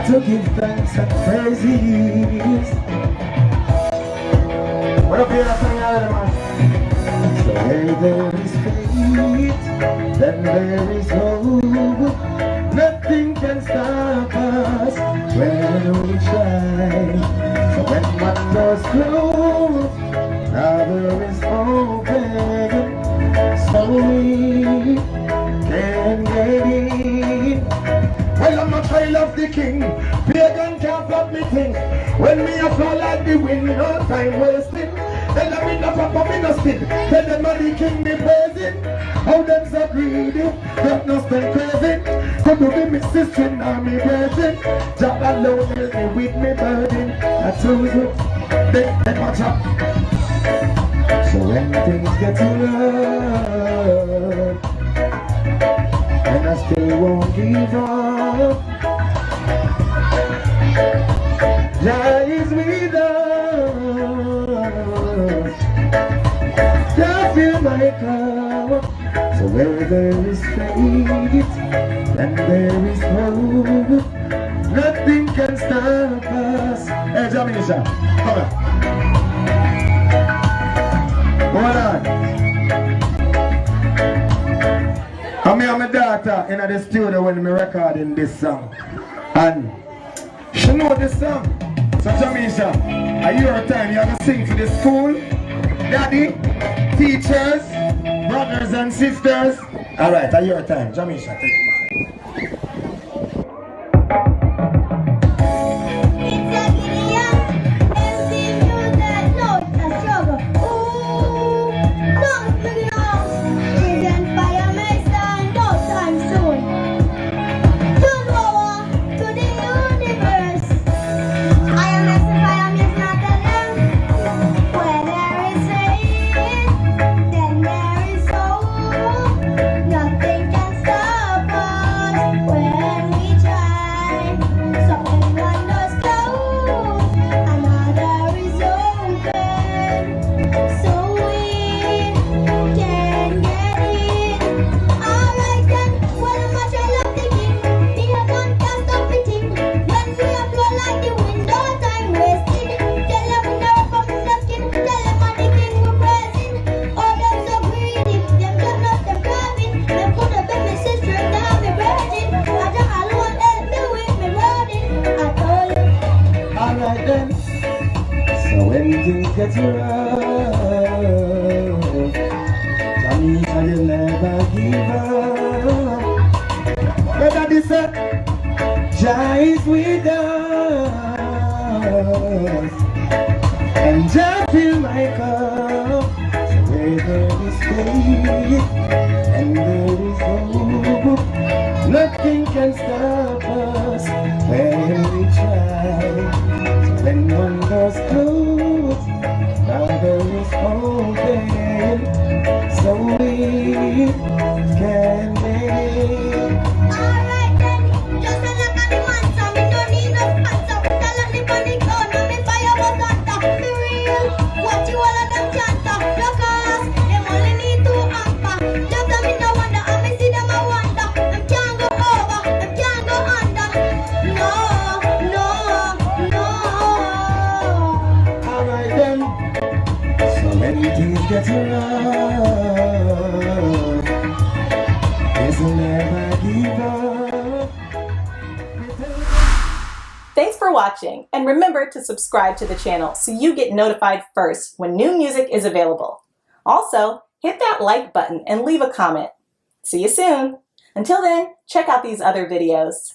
to give thanks and praises. What up here, man? So where there is faith, then there is hope. Nothing can stop us when we try. So when one door's closed, another is open. So we can get in. Well, I'm a child of the king. Pagan can't stop me think. When me a flow like the wind, no time wasting. Tell them in the pop up in the spin. Tell them I'm the king be praising. How them so greedy, them no spend crazy. Could you be me sister and me virgin? Job alone help me with me burden. I told you, they watch up. So when things get too rough, and I still won't give up, Jah is with us. Jah fill my cup. So where there is faith, and there is hope, nothing can stop us. Hey, Jamisha, come on. Hold on. I'm here with my daughter in the studio when I'm recording this song. And she know this song. So Jamisha, are you your time? You have to sing for the school, daddy, teachers, brothers and sisters. Alright, are you your time? Jamisha, take it. When things get rough, Jamisha, you'll never give up. But Daddy said, Jah is with us, and Jah fill my cup. So where there is faith, and there is hope, nothing can stop us when we try. So when one door's closed, now there is open, so we can live. Alright then, just a look at the monster. We don't need no sponsor. Put a lot of money gun and me fire was on top. Be real, what you all of them chanta. Look us, them only need to hamper. Just a me no wonder, and me see them a wonder. Them can't go over, them can't go under. No, no, no. Alright then. So when things get rough, yes, we'll never give up. Thanks for watching, and remember to subscribe to the channel so you get notified first when new music is available. Also, hit that like button and leave a comment. See you soon. Until then, check out these other videos.